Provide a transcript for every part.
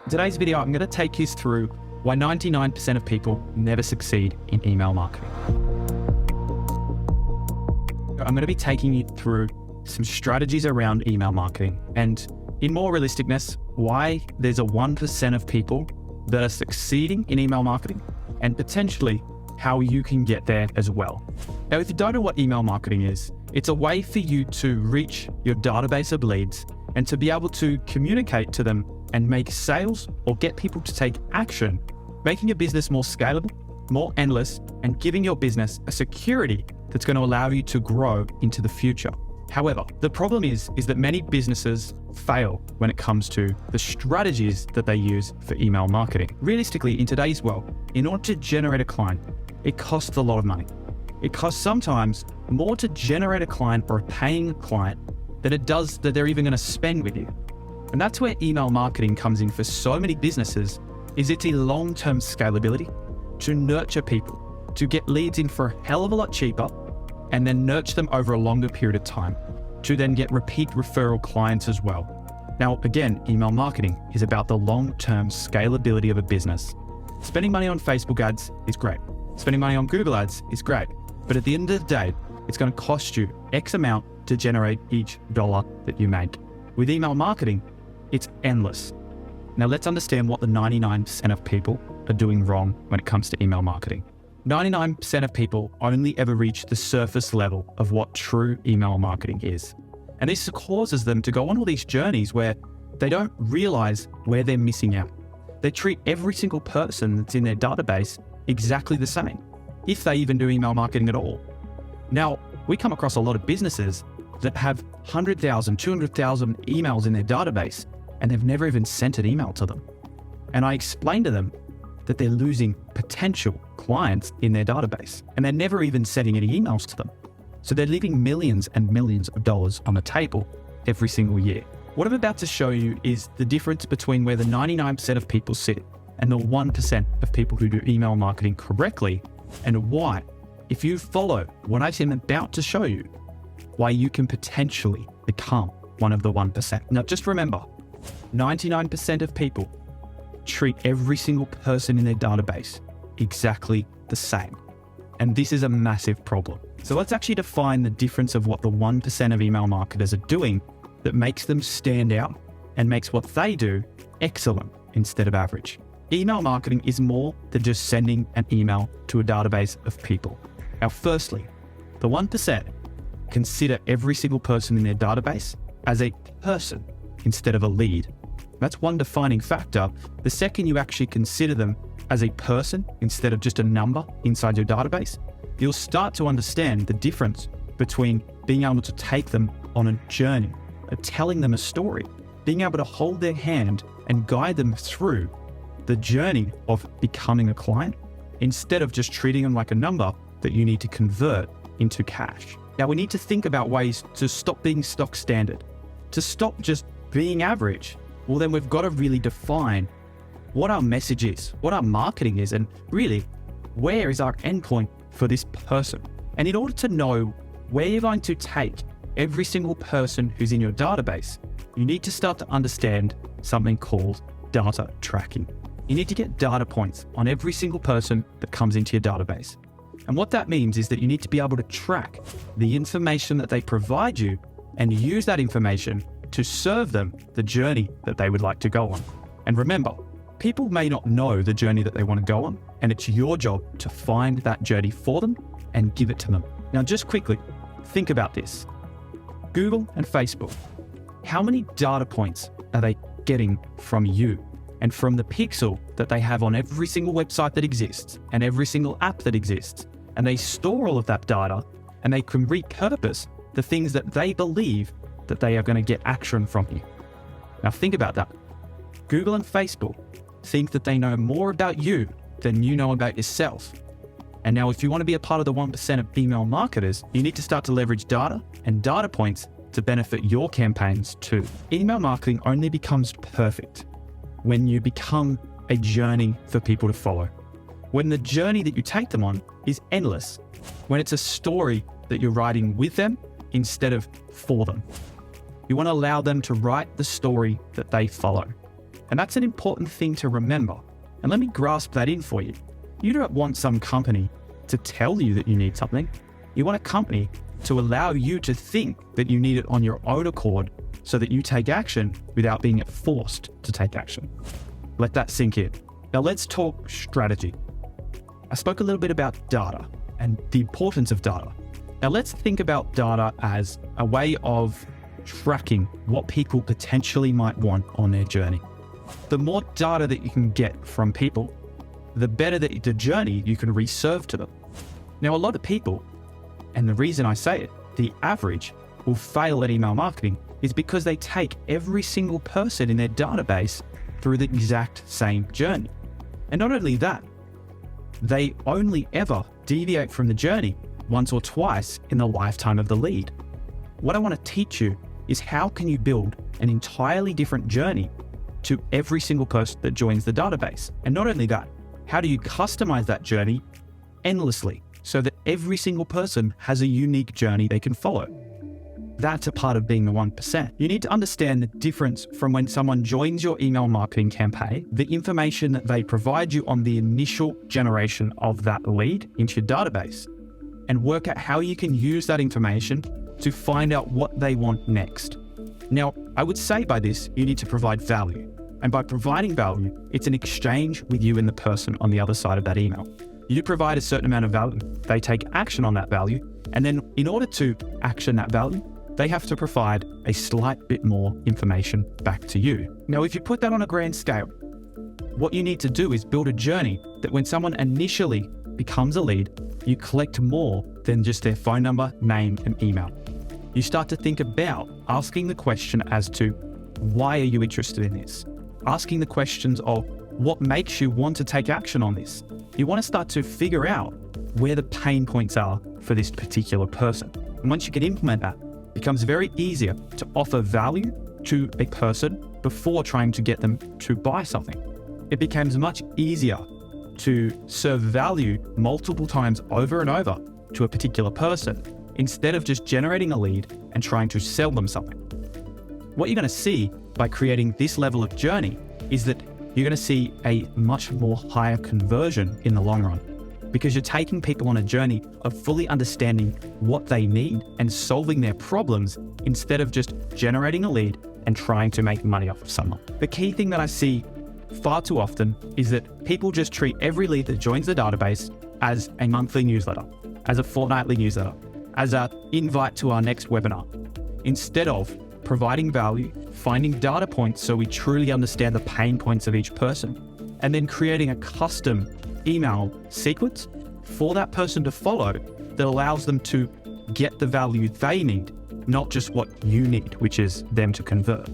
In today's video, I'm going to take you through why 99% of people never succeed in email marketing. I'm going to be taking you through some strategies around email marketing and, in more realisticness, why there's a 1% of people that are succeeding in email marketing and potentially how you can get there as well. Now, if you don't know what email marketing is, it's a way for you to reach your database of leads and to be able to communicate to them and make sales or get people to take action, making your business more scalable, more endless, and giving your business a security that's going to allow you to grow into the future. However, the problem is that many businesses fail when it comes to the strategies that they use for email marketing. Realistically, in today's world, in order to generate a client, it costs a lot of money. It costs sometimes more to generate a client or a paying client than it does that they're even going to spend with you. And that's where email marketing comes in for so many businesses, is it's a long-term scalability to nurture people, to get leads in for a hell of a lot cheaper, and then nurture them over a longer period of time, to then get repeat referral clients as well. Now, again, email marketing is about the long-term scalability of a business. Spending money on Facebook ads is great. Spending money on Google ads is great. But at the end of the day, it's going to cost you X amount to generate each dollar that you make. With email marketing, it's endless. Now let's understand what the 99% of people are doing wrong when it comes to email marketing. 99% of people only ever reach the surface level of what true email marketing is. And this causes them to go on all these journeys where they don't realize where they're missing out. They treat every single person that's in their database exactly the same, if they even do email marketing at all. Now, we come across a lot of businesses that have 100,000, 200,000 emails in their database, and they've never even sent an email to them. And I explain to them that they're losing potential clients in their database, and they're never even sending any emails to them. So they're leaving millions and millions of dollars on the table every single year. What I'm about to show you is the difference between where the 99% of people sit and the 1% of people who do email marketing correctly, and why, if you follow what I'm about to show you, why you can potentially become one of the 1%. Now, just remember, 99% of people treat every single person in their database exactly the same. And this is a massive problem. So let's actually define the difference of what the 1% of email marketers are doing that makes them stand out and makes what they do excellent instead of average. Email marketing is more than just sending an email to a database of people. Now, firstly, the 1% consider every single person in their database as a person instead of a lead. That's one defining factor. The second you actually consider them as a person instead of just a number inside your database, you'll start to understand the difference between being able to take them on a journey, telling them a story, being able to hold their hand and guide them through the journey of becoming a client, instead of just treating them like a number that you need to convert into cash. Now, we need to think about ways to stop being stock standard, to stop just being average. Well, then we've got to really define what our message is, what our marketing is, and really, where is our endpoint for this person? And in order to know where you're going to take every single person who's in your database, you need to start to understand something called data tracking. You need to get data points on every single person that comes into your database. And what that means is that you need to be able to track the information that they provide you and use that information to serve them the journey that they would like to go on. And remember, people may not know the journey that they want to go on, and it's your job to find that journey for them and give it to them. Now, just quickly, think about this. Google and Facebook, how many data points are they getting from you and from the pixel that they have on every single website that exists and every single app that exists? And they store all of that data, and they can repurpose the things that they believe that they are going to get action from you. Now think about that. Google and Facebook think that they know more about you than you know about yourself. And now, if you want to be a part of the 1% of email marketers, you need to start to leverage data and data points to benefit your campaigns too. Email marketing only becomes perfect when you become a journey for people to follow. When the journey that you take them on is endless, when it's a story that you're writing with them instead of for them. You want to allow them to write the story that they follow. And that's an important thing to remember. And let me grasp that in for you. You don't want some company to tell you that you need something. You want a company to allow you to think that you need it on your own accord so that you take action without being forced to take action. Let that sink in. Now let's talk strategy. I spoke a little bit about data and the importance of data. Now let's think about data as a way of tracking what people potentially might want on their journey. The more data that you can get from people, the better the journey you can reserve to them. Now, a lot of people, and the reason I say it, the average will fail at email marketing is because they take every single person in their database through the exact same journey. And not only that, they only ever deviate from the journey once or twice in the lifetime of the lead. What I want to teach you is how can you build an entirely different journey to every single person that joins the database. And not only that, how do you customize that journey endlessly so that every single person has a unique journey they can follow? That's a part of being the 1%. You need to understand the difference from when someone joins your email marketing campaign, the information that they provide you on the initial generation of that lead into your database, and work out how you can use that information to find out what they want next. Now, I would say by this, you need to provide value. And by providing value, it's an exchange with you and the person on the other side of that email. You provide a certain amount of value, they take action on that value, and then in order to action that value, they have to provide a slight bit more information back to you. Now, if you put that on a grand scale, what you need to do is build a journey that when someone initially becomes a lead, you collect more than just their phone number, name, and email. You start to think about asking the question as to why are you interested in this? Asking the questions of what makes you want to take action on this. You want to start to figure out where the pain points are for this particular person. And once you can implement that, it becomes very easier to offer value to a person before trying to get them to buy something. It becomes much easier to serve value multiple times over and over to a particular person instead of just generating a lead and trying to sell them something. What you're going to see by creating this level of journey is that you're going to see a much more higher conversion in the long run, because you're taking people on a journey of fully understanding what they need and solving their problems instead of just generating a lead and trying to make money off of someone. The key thing that I see far too often is that people just treat every lead that joins the database as a monthly newsletter, as a fortnightly newsletter, as an invite to our next webinar, instead of providing value, finding data points so we truly understand the pain points of each person, and then creating a custom email sequence for that person to follow that allows them to get the value they need, not just what you need, which is them to convert.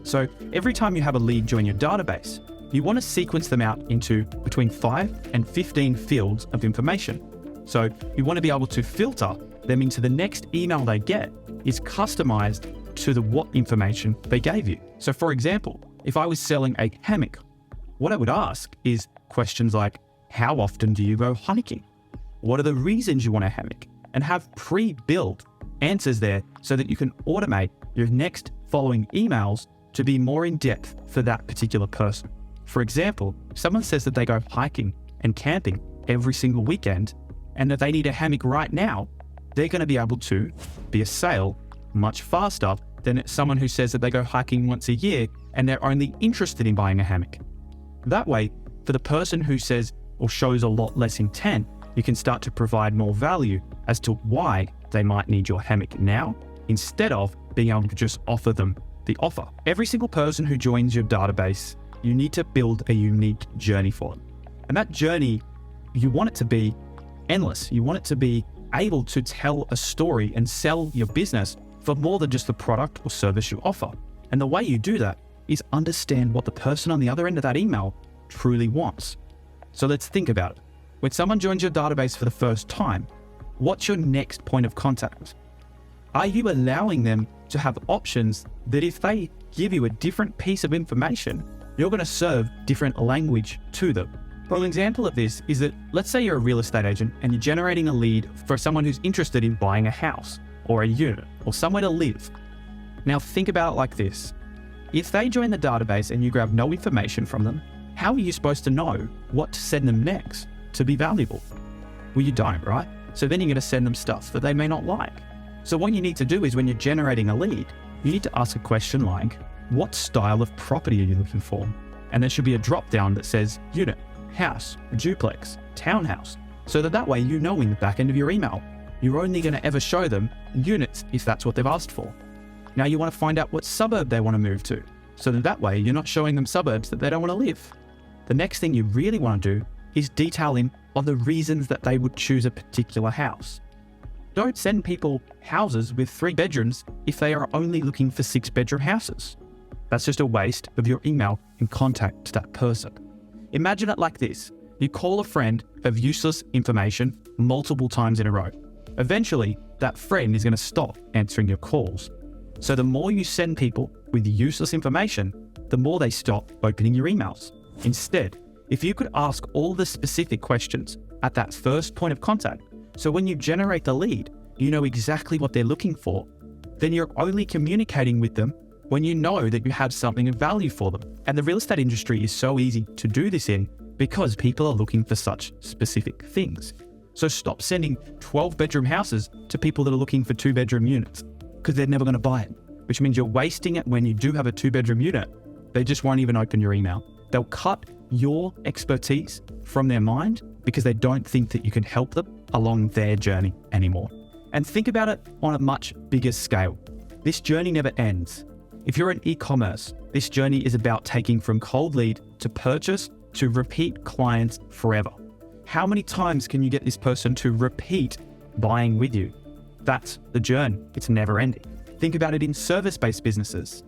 So every time you have a lead join your database, you want to sequence them out into between 5 and 15 fields of information. So you want to be able to filter them into the next email they get is customized to the what information they gave you. So for example, if I was selling a hammock, what I would ask is questions like, how often do you go hiking? What are the reasons you want a hammock? And have pre-built answers there so that you can automate your next following emails to be more in depth for that particular person. For example, if someone says that they go hiking and camping every single weekend and that they need a hammock right now, they're going to be able to be a sale much faster than someone who says that they go hiking once a year and they're only interested in buying a hammock. That way, for the person who says or shows a lot less intent, you can start to provide more value as to why they might need your hammock now, instead of being able to just offer them the offer. Every single person who joins your database, you need to build a unique journey for them. And that journey, you want it to be endless. You want it to be able to tell a story and sell your business for more than just the product or service you offer. And the way you do that is understand what the person on the other end of that email truly wants. So let's think about it. When someone joins your database for the first time, what's your next point of contact? Are you allowing them to have options that if they give you a different piece of information, you're going to serve different language to them? Well, an example of this is that let's say you're a real estate agent and you're generating a lead for someone who's interested in buying a house or a unit or somewhere to live. Now think about it like this. If they join the database and you grab no information from them, how are you supposed to know what to send them next to be valuable? Well, you don't, right? So then you're going to send them stuff that they may not like. So what you need to do is when you're generating a lead, you need to ask a question like, what style of property are you looking for? And there should be a drop down that says unit, house, duplex, townhouse. So that way you know in the back end of your email, you're only going to ever show them units if that's what they've asked for. Now you want to find out what suburb they want to move to. So that way you're not showing them suburbs that they don't want to live. The next thing you really want to do is detail in on the reasons that they would choose a particular house. Don't send people houses with 3 bedrooms if they are only looking for 6-bedroom houses. That's just a waste of your email and contact to that person. Imagine it like this. You call a friend of useless information multiple times in a row. Eventually, that friend is going to stop answering your calls. So the more you send people with useless information, the more they stop opening your emails. Instead, if you could ask all the specific questions at that first point of contact, so when you generate the lead, you know exactly what they're looking for, then you're only communicating with them when you know that you have something of value for them. And the real estate industry is so easy to do this in because people are looking for such specific things. So stop sending 12-bedroom houses to people that are looking for 2-bedroom units because they're never going to buy it, which means you're wasting it when you do have a 2-bedroom unit. They just won't even open your email. They'll cut your expertise from their mind because they don't think that you can help them along their journey anymore. And think about it on a much bigger scale. This journey never ends. If you're in e-commerce, this journey is about taking from cold lead to purchase to repeat clients forever. How many times can you get this person to repeat buying with you? That's the journey. It's never ending. Think about it in service-based businesses.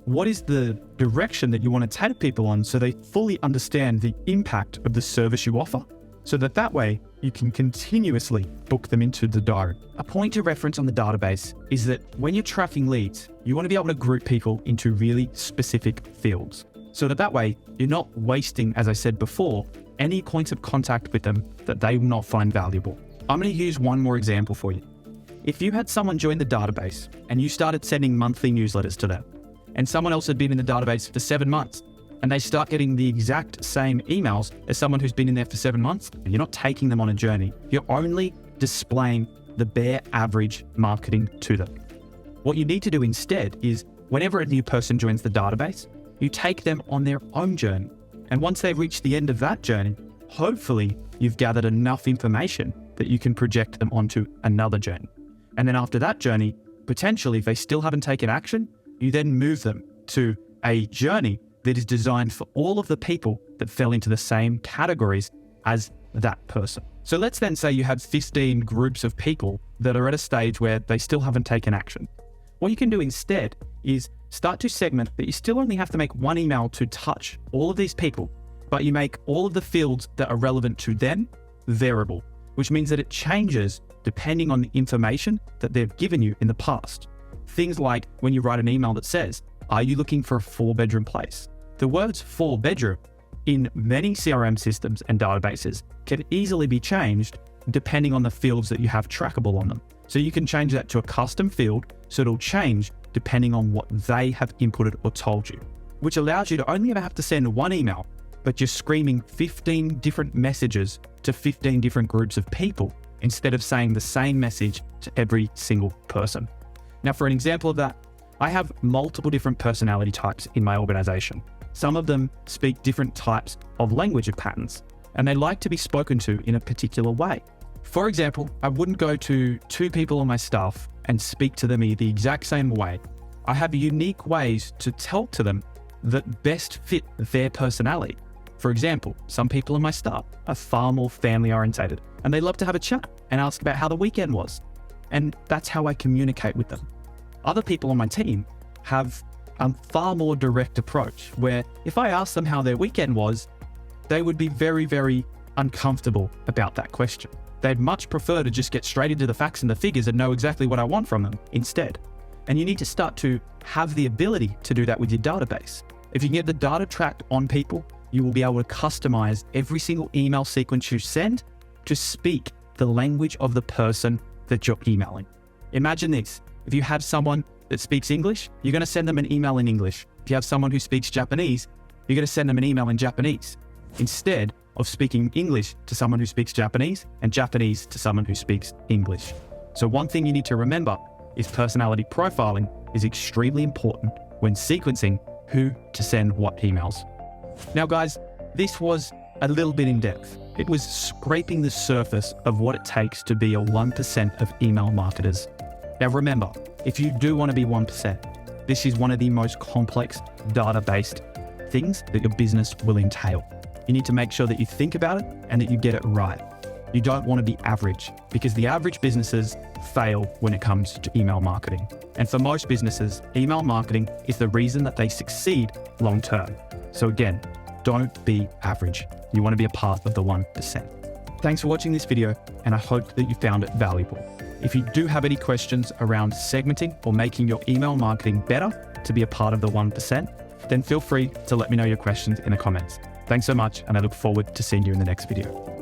What is the direction that you want to take people on so they fully understand the impact of the service you offer? So that way you can continuously book them into the diary. A point to reference on the database is that when you're tracking leads, you want to be able to group people into really specific fields. So that way you're not wasting, as I said before, any points of contact with them that they will not find valuable. I'm going to use one more example for you. If you had someone join the database and you started sending monthly newsletters to them, and someone else had been in the database for 7 months, and they start getting the exact same emails as someone who's been in there for 7 months, and you're not taking them on a journey. You're only displaying the bare average marketing to them. What you need to do instead is whenever a new person joins the database, you take them on their own journey. And once they reach the end of that journey, hopefully you've gathered enough information that you can project them onto another journey. And then after that journey, potentially if they still haven't taken action, you then move them to a journey that is designed for all of the people that fell into the same categories as that person. So let's then say you have 15 groups of people that are at a stage where they still haven't taken action. What you can do instead is start to segment that you still only have to make one email to touch all of these people, but you make all of the fields that are relevant to them variable, which means that it changes depending on the information that they've given you in the past. Things like when you write an email that says, are you looking for a 4-bedroom place? The words 4-bedroom in many CRM systems and databases can easily be changed depending on the fields that you have trackable on them. So you can change that to a custom field so it'll change depending on what they have inputted or told you, which allows you to only ever have to send one email, but you're screaming 15 different messages to 15 different groups of people instead of saying the same message to every single person. Now, for an example of that, I have multiple different personality types in my organization. Some of them speak different types of language patterns, and they like to be spoken to in a particular way. For example, I wouldn't go to 2 people on my staff and speak to them in the exact same way. I have unique ways to talk to them that best fit their personality. For example, some people on my staff are far more family orientated, and they love to have a chat and ask about how the weekend was. And that's how I communicate with them. Other people on my team have a far more direct approach, where if I ask them how their weekend was, they would be very, very uncomfortable about that question. They'd much prefer to just get straight into the facts and the figures and know exactly what I want from them instead. And you need to start to have the ability to do that with your database. If you can get the data tracked on people, you will be able to customize every single email sequence you send to speak the language of the person that you're emailing. Imagine this. If you have someone that speaks English, you're going to send them an email in English. If you have someone who speaks Japanese, you're going to send them an email in Japanese instead of speaking English to someone who speaks Japanese and Japanese to someone who speaks English. So one thing you need to remember is personality profiling is extremely important when sequencing who to send what emails. Now guys, this was a little bit in depth. It was scraping the surface of what it takes to be a 1% of email marketers. Now remember, if you do want to be 1%, this is one of the most complex data-based things that your business will entail. You need to make sure that you think about it and that you get it right. You don't want to be average, because the average businesses fail when it comes to email marketing. And for most businesses, email marketing is the reason that they succeed long term. So again, don't be average. You want to be a part of the 1%. Thanks for watching this video, and I hope that you found it valuable. If you do have any questions around segmenting or making your email marketing better to be a part of the 1%, then feel free to let me know your questions in the comments. Thanks so much, and I look forward to seeing you in the next video.